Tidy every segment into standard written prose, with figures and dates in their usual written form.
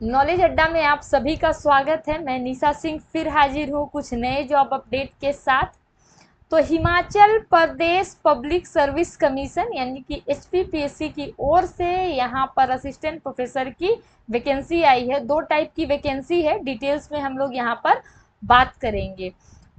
Knowledge अड्डा में आप सभी का स्वागत है। मैं निशा सिंह फिर हाजिर हूँ कुछ नए जॉब अपडेट के साथ। तो Himachal Pradesh public service commission यानी कि HPPSC की ओर से यहाँ पर असिस्टेंट प्रोफेसर की वैकेंसी आई है। 2 टाइप की वैकेंसी है, डिटेल्स में हम लोग यहाँ पर बात करेंगे।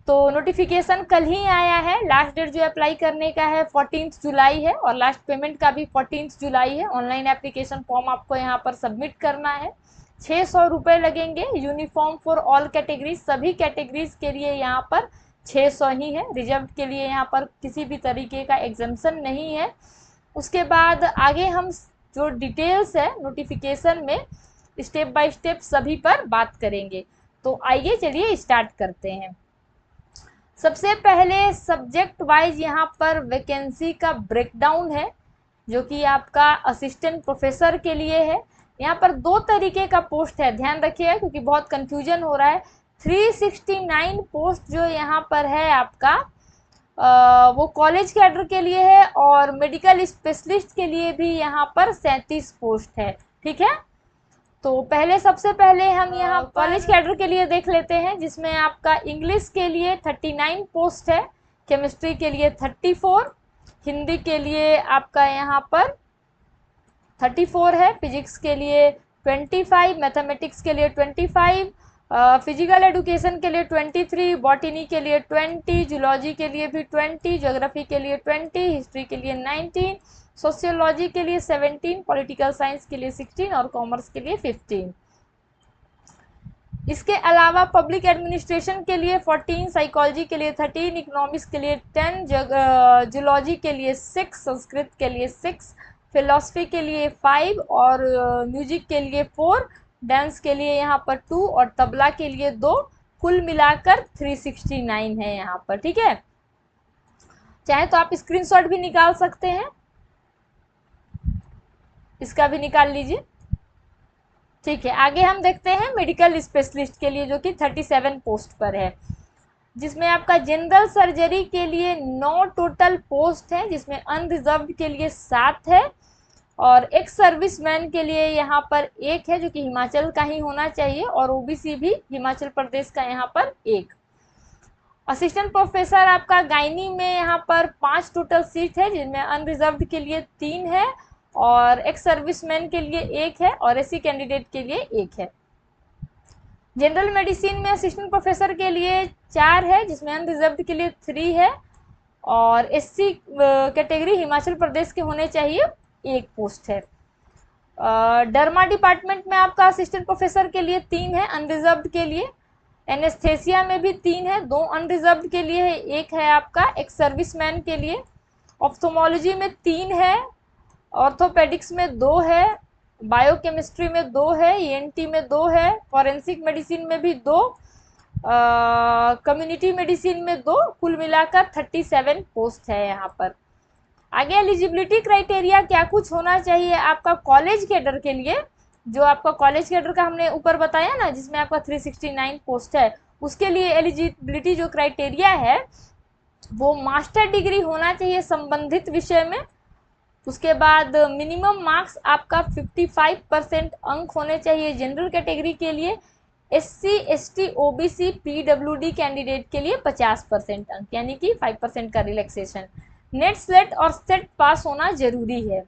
तो नोटिफिकेशन कल ही आया है। लास्ट डेट जो अप्लाई करने का है 14 जुलाई है और लास्ट पेमेंट का भी 14 जुलाई है। ऑनलाइन एप्लीकेशन फॉर्म आपको यहाँ पर सबमिट करना है। 600 रुपये लगेंगे। यूनिफॉर्म फॉर ऑल कैटेगरीज, सभी कैटेगरीज के लिए यहाँ पर 600 ही है। रिजर्व के लिए यहाँ पर किसी भी तरीके का एग्जाम्शन नहीं है। उसके बाद आगे हम जो डिटेल्स है नोटिफिकेशन में स्टेप बाय स्टेप सभी पर बात करेंगे। तो आइए चलिए स्टार्ट करते हैं। सबसे पहले सब्जेक्ट वाइज यहाँ पर वैकेंसी का ब्रेकडाउन है जो कि आपका असिस्टेंट प्रोफेसर के लिए है। यहाँ पर 2 तरीके का पोस्ट है, ध्यान रखिएगा क्योंकि बहुत कंफ्यूजन हो रहा है। 369 पोस्ट जो यहाँ पर है आपका वो कॉलेज कैडर के लिए है और मेडिकल स्पेशलिस्ट के लिए भी यहाँ पर 37 पोस्ट है। ठीक है, तो पहले सबसे पहले हम यहाँ कॉलेज कैडर के लिए देख लेते हैं जिसमें आपका इंग्लिश के लिए 39 पोस्ट है, केमिस्ट्री के लिए 34, हिंदी के लिए आपका यहाँ पर 34 है, फिजिक्स के लिए 25, मैथमेटिक्स के लिए 25, फिजिकल एडुकेशन के लिए 23, बॉटनी के लिए 20, जूलॉजी के लिए भी 20, ज्योग्राफी के लिए 20, हिस्ट्री के लिए 19, सोशियोलॉजी के लिए 17, पॉलिटिकल साइंस के लिए 16 और कॉमर्स के लिए 15। इसके अलावा पब्लिक एडमिनिस्ट्रेशन के लिए 14, साइकोलॉजी के लिए 13, इकोनॉमिक्स के लिए 10, जूलॉजी के लिए 6, संस्कृत के लिए 6, फिलोसफी के लिए 5 और म्यूजिक के लिए 4, डांस के लिए यहाँ पर 2 और तबला के लिए 2, कुल मिलाकर 369 है यहाँ पर। ठीक है, चाहे तो आप स्क्रीनशॉट भी निकाल सकते हैं, इसका भी निकाल लीजिए। ठीक है, आगे हम देखते हैं मेडिकल स्पेशलिस्ट के लिए जो कि 37 पोस्ट पर है, जिसमें आपका जनरल सर्जरी के लिए 9 टोटल पोस्ट है, जिसमें अनरिजर्व्ड के लिए 7 है और एक्स सर्विसमैन के लिए यहाँ पर 1 है जो कि हिमाचल का ही होना चाहिए और ओबीसी भी हिमाचल प्रदेश का यहाँ पर 1। असिस्टेंट प्रोफेसर आपका गायनी में यहाँ पर 5 टोटल सीट है, जिनमें अनरिजर्व्ड के लिए 3 है और एक्स सर्विसमैन के लिए 1 है और एससी कैंडिडेट के लिए 1 है। जनरल मेडिसिन में असिस्टेंट प्रोफेसर के लिए 4 है, जिसमें अनरिजर्व्ड के लिए 3 है और एससी कैटेगरी हिमाचल प्रदेश के होने चाहिए 1 पोस्ट है। डर्मा डिपार्टमेंट में आपका असिस्टेंट प्रोफेसर के लिए 3 है अनरिजर्व्ड के लिए। एनेस्थेसिया में भी 3 है, 2 अनरिजर्व्ड के लिए है, 1 है आपका एक्स सर्विसमैन के लिए। ऑप्थोमोलॉजी में 3 है, ऑर्थोपेडिक्स में 2 है, बायोकेमिस्ट्री में 2 है, ईएनटी में 2 है, फॉरेंसिक मेडिसिन में भी 2, कम्युनिटी मेडिसिन में 2, कुल मिलाकर 37 पोस्ट है यहाँ पर। आगे एलिजिबिलिटी क्राइटेरिया क्या कुछ होना चाहिए आपका कॉलेज कैडर के लिए, जो आपका कॉलेज कैडर का हमने ऊपर बताया ना जिसमें आपका 369 पोस्ट है, उसके लिए एलिजिबिलिटी जो क्राइटेरिया है वो मास्टर डिग्री होना चाहिए संबंधित विषय में। उसके बाद मिनिमम मार्क्स आपका 55% अंक होने चाहिए जनरल कैटेगरी के लिए। SC ST OBC PWD candidate के लिए 50% अंक यानी कि 5% का रिलैक्सेशन। नेट स्लेट और सेट पास होना जरूरी है।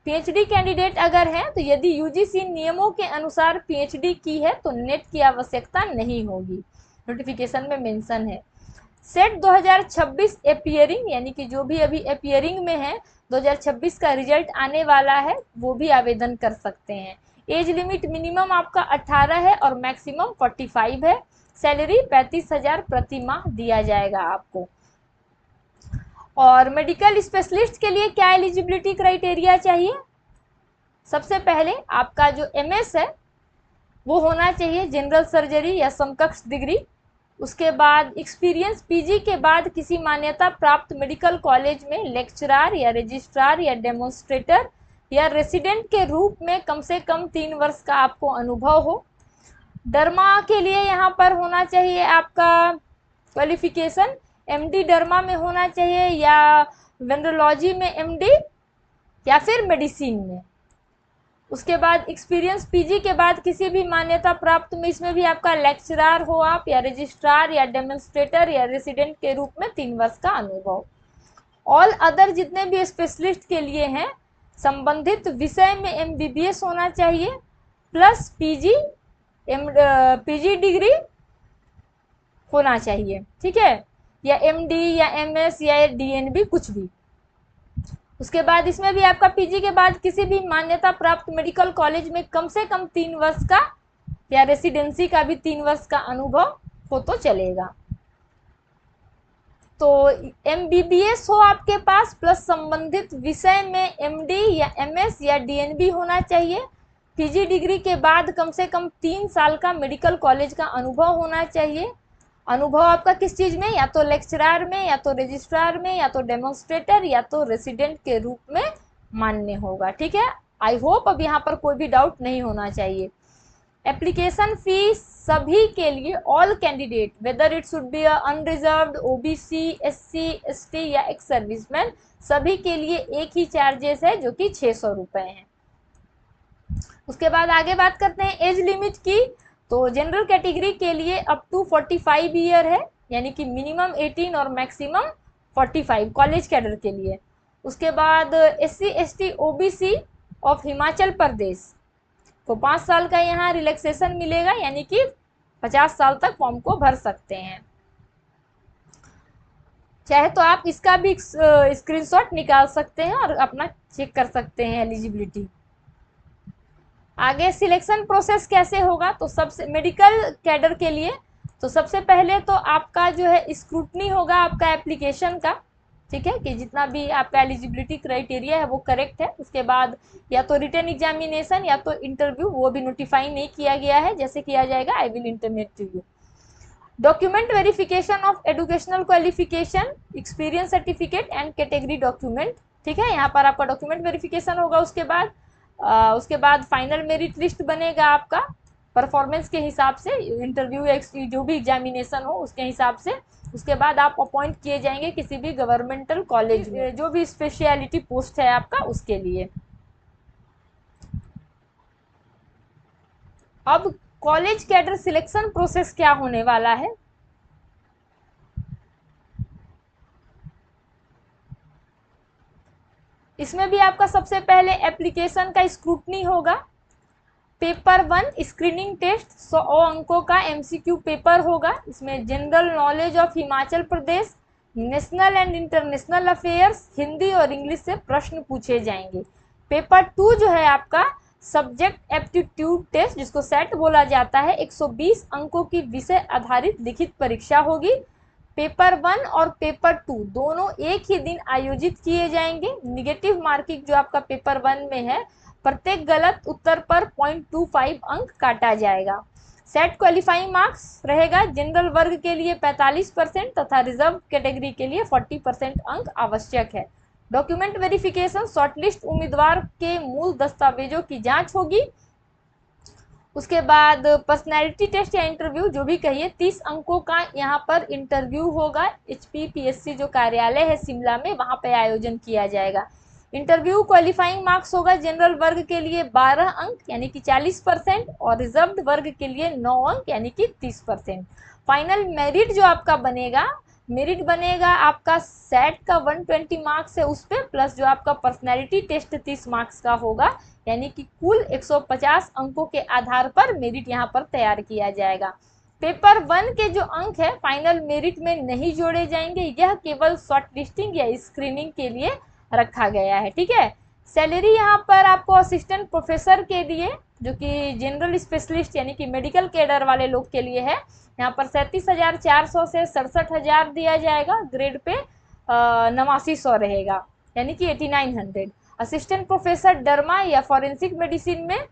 पीएचडी कैंडिडेट अगर हैं तो यदि यूजीसी नियमों के अनुसार पीएचडी की है तो नेट की आवश्यकता नहीं होगी, नोटिफिकेशन में मेंशन है। सेट 2026 अपियरिंग यानी कि जो भी अभी अपियरिंग में है 2026 का रिजल्ट आने वाला है वो भी आवेदन कर सकते हैं। एज लिमिट मिनिमम आपका 18 है और मैक्सिमम 45 है। सैलरी 35,000 प्रति माह दिया जाएगा आपको। और मेडिकल स्पेशलिस्ट के लिए क्या एलिजिबिलिटी क्राइटेरिया चाहिए, सबसे पहले आपका जो एमएस है वो होना चाहिए जनरल सर्जरी या समकक्ष डिग्री। उसके बाद एक्सपीरियंस पीजी के बाद किसी मान्यता प्राप्त मेडिकल कॉलेज में लेक्चरर या रजिस्ट्रार या डेमोन्स्ट्रेटर या रेसिडेंट के रूप में कम से कम 3 वर्ष का आपको अनुभव हो। डर्मा के लिए यहाँ पर होना चाहिए आपका क्वालिफिकेशन एमडी डर्मा में होना चाहिए या वेनरोलॉजी में एमडी या फिर मेडिसिन में। उसके बाद एक्सपीरियंस पीजी के बाद किसी भी मान्यता प्राप्त में, इसमें भी आपका लेक्चरर हो आप, या रजिस्ट्रार, या डेमोन्स्ट्रेटर, या रेसिडेंट के रूप में 3 वर्ष का अनुभव। ऑल अदर जितने भी स्पेशलिस्ट के लिए हैं, संबंधित विषय में एमबीबीएस होना चाहिए प्लस पीजी डिग्री होना चाहिए, ठीक है, या एमडी या एमएस या डीएनबी कुछ भी। उसके बाद इसमें भी आपका पीजी के बाद किसी भी मान्यता प्राप्त मेडिकल कॉलेज में कम से कम 3 वर्ष का, या रेसिडेंसी का भी 3 वर्ष का अनुभव हो तो चलेगा। तो एमबीबीएस हो आपके पास प्लस संबंधित विषय में एमडी या एमएस या डीएनबी होना चाहिए। पीजी डिग्री के बाद कम से कम 3 साल का मेडिकल कॉलेज का अनुभव होना चाहिए। अनुभव आपका किस चीज़ में, या तो लेक्चरर में, या तो रजिस्ट्रार में, या तो डेमोन्स्ट्रेटर, या तो रेसिडेंट के रूप में मान्य होगा, ठीक है। आई होप अब यहाँ पर कोई भी डाउट नहीं होना चाहिए। एप्लीकेशन फीस सभी के लिए, all candidate, whether it should be unreserved, OBC, SC, ST या एक्स सर्विसमैन, सभी के लिए एक ही चार्जेस है जो कि 600 रुपये हैं। उसके बाद आगे बात करते हैं एज लिमिट की। तो जनरल कैटेगरी के लिए अप टू 45 ईयर है, यानी कि मिनिमम 18 और मैक्सिमम 45 कॉलेज कैडर के लिए। उसके बाद SC, ST, OBC of Himachal Pradesh को 5 साल का यहाँ रिलैक्सेशन मिलेगा, यानी कि 50 साल तक फॉर्म को भर सकते हैं। चाहे तो आप इसका भी स्क्रीनशॉट निकाल सकते हैं और अपना चेक कर सकते हैं एलिजिबिलिटी। आगे सिलेक्शन प्रोसेस कैसे होगा, तो सबसे मेडिकल कैडर के लिए तो सबसे पहले तो आपका जो है स्क्रूटनी होगा आपका एप्लीकेशन का, ठीक है, कि जितना भी आपका एलिजिबिलिटी क्राइटेरिया है वो करेक्ट है। उसके बाद या तो रिटन एग्जामिनेशन या तो इंटरव्यू, वो भी नोटिफाई नहीं किया गया है, जैसे किया जाएगा I will intimate to you. Document verification of educational qualification, experience certificate and category document, ठीक है, यहाँ पर आपका डॉक्यूमेंट वेरिफिकेशन होगा। उसके बाद फाइनल मेरिट लिस्ट बनेगा आपका परफॉर्मेंस के हिसाब से, इंटरव्यू या जो भी एग्जामिनेशन हो उसके हिसाब से। उसके बाद आप अपॉइंट किए जाएंगे किसी भी गवर्नमेंटल कॉलेज में, जो भी स्पेशलिटी पोस्ट है आपका उसके लिए। अब कॉलेज कैडर सिलेक्शन प्रोसेस क्या होने वाला है, इसमें भी आपका सबसे पहले एप्लीकेशन का स्क्रूटनी होगा। पेपर 1 स्क्रीनिंग टेस्ट 100 अंकों का एमसीक्यू पेपर होगा। इसमें general knowledge of Himachal Pradesh, national and international affairs, Hindi और इंग्लिश से प्रश्न पूछे जाएंगे। पेपर 2 जो है आपका सब्जेक्ट एप्टीट्यूड टेस्ट, जिसको सेट बोला जाता है, 120 अंकों की विषय आधारित लिखित परीक्षा होगी। पेपर 1 और पेपर 2 दोनों एक ही दिन आयोजित किए जाएंगे। निगेटिव मार्किंग जो आपका पेपर 1 में है, प्रत्येक गलत उत्तर पर 0.25 अंक काटा जाएगा। सेट क्वालिफाइंग मार्क्स रहेगा जनरल वर्ग के लिए 45% तथा रिजर्व कैटेगरी के लिए 40% अंक आवश्यक है। डॉक्यूमेंट वेरिफिकेशन, शॉर्टलिस्ट उम्मीदवार के मूल दस्तावेजों की जांच होगी। उसके बाद पर्सनैलिटी टेस्ट या इंटरव्यू जो भी कहिए, 30 अंकों का यहाँ पर इंटरव्यू होगा। HPPSC जो कार्यालय है शिमला में, वहाँ पे आयोजन किया जाएगा। इंटरव्यू क्वालिफाइंग मार्क्स होगा जनरल वर्ग के लिए 12 अंक यानी कि 40% और रिजर्व्ड वर्ग के लिए 9 अंक यानी कि 30%। फाइनल मेरिट जो आपका बनेगा, मेरिट बनेगा आपका सेट का 120 मार्क्स है उस पर, प्लस जो आपका पर्सनैलिटी टेस्ट 30 मार्क्स का होगा, यानी कि कुल 150 अंकों के आधार पर मेरिट यहाँ पर तैयार किया जाएगा। पेपर 1 के जो अंक है फाइनल मेरिट में नहीं जोड़े जाएंगे, यह केवल शॉर्ट लिस्टिंग या स्क्रीनिंग के लिए रखा गया है, ठीक है। सैलरी यहाँ पर आपको असिस्टेंट प्रोफेसर के लिए, जो कि जनरल स्पेशलिस्ट यानी कि मेडिकल कैडर वाले लोग के लिए है, यहाँ पर 37,400 से 67,000 दिया जाएगा। ग्रेड पे 8900 रहेगा यानी कि 8900। असिस्टेंट प्रोफेसर डर्मा या फॉरेंसिक मेडिसिन में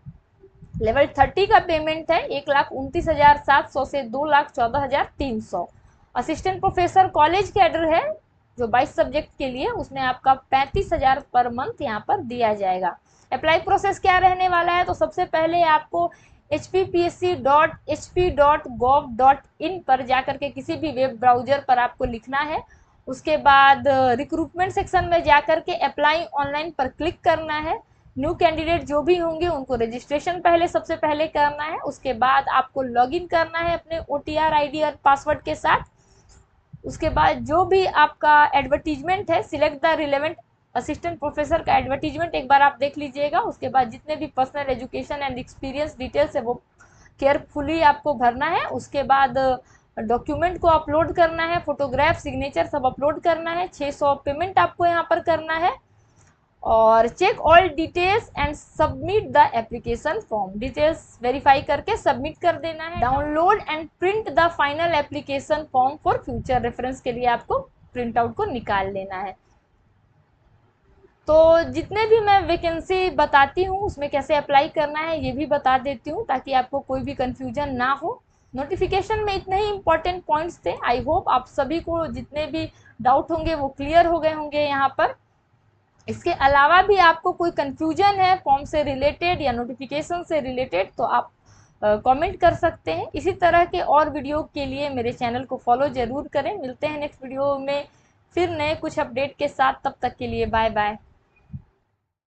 लेवल 30 का पेमेंट है 1,29,700 से 2,14,300। असिस्टेंट प्रोफेसर कॉलेज कैडर है जो 22 सब्जेक्ट के लिए, उसमें आपका 35,000 पर मंथ यहाँ पर दिया जाएगा। अप्लाई प्रोसेस क्या रहने वाला है, तो सबसे पहले आपको hppsc.hp.gov.in पर जाकर के किसी भी वेब ब्राउजर पर आपको लिखना है। उसके बाद रिक्रूटमेंट सेक्शन में जाकर के अप्लाई ऑनलाइन पर क्लिक करना है। न्यू कैंडिडेट जो भी होंगे उनको रजिस्ट्रेशन पहले सबसे पहले करना है, उसके बाद आपको लॉगिन करना है अपने OTR ID और पासवर्ड के साथ। उसके बाद जो भी आपका एडवर्टीजमेंट है, select the relevant assistant professor का एडवर्टीजमेंट एक बार आप देख लीजिएगा। उसके बाद जितने भी personal education and experience details है वो केयरफुली आपको भरना है। उसके बाद डॉक्यूमेंट को अपलोड करना है, फोटोग्राफ, सिग्नेचर सब अपलोड करना है। 600 पेमेंट आपको यहाँ पर करना है और check all details and submit the application form. Details verify करके सबमिट कर देना है। Download and print the final application form for future reference के लिए आपको प्रिंट आउट को निकाल लेना है। तो जितने भी मैं वैकेंसी बताती हूँ उसमें कैसे अप्लाई करना है ये भी बता देती हूँ ताकि आपको कोई भी कन्फ्यूजन ना हो। नोटिफिकेशन में इतने ही इम्पोर्टेंट पॉइंट्स थे। आई होप आप सभी को जितने भी डाउट होंगे वो क्लियर हो गए होंगे यहाँ पर। इसके अलावा भी आपको कोई कन्फ्यूजन है फॉर्म से रिलेटेड या नोटिफिकेशन से रिलेटेड तो आप कमेंट कर सकते हैं। इसी तरह के और वीडियो के लिए मेरे चैनल को फॉलो ज़रूर करें। मिलते हैं नेक्स्ट वीडियो में फिर नए कुछ अपडेट के साथ। तब तक के लिए बाय बाय।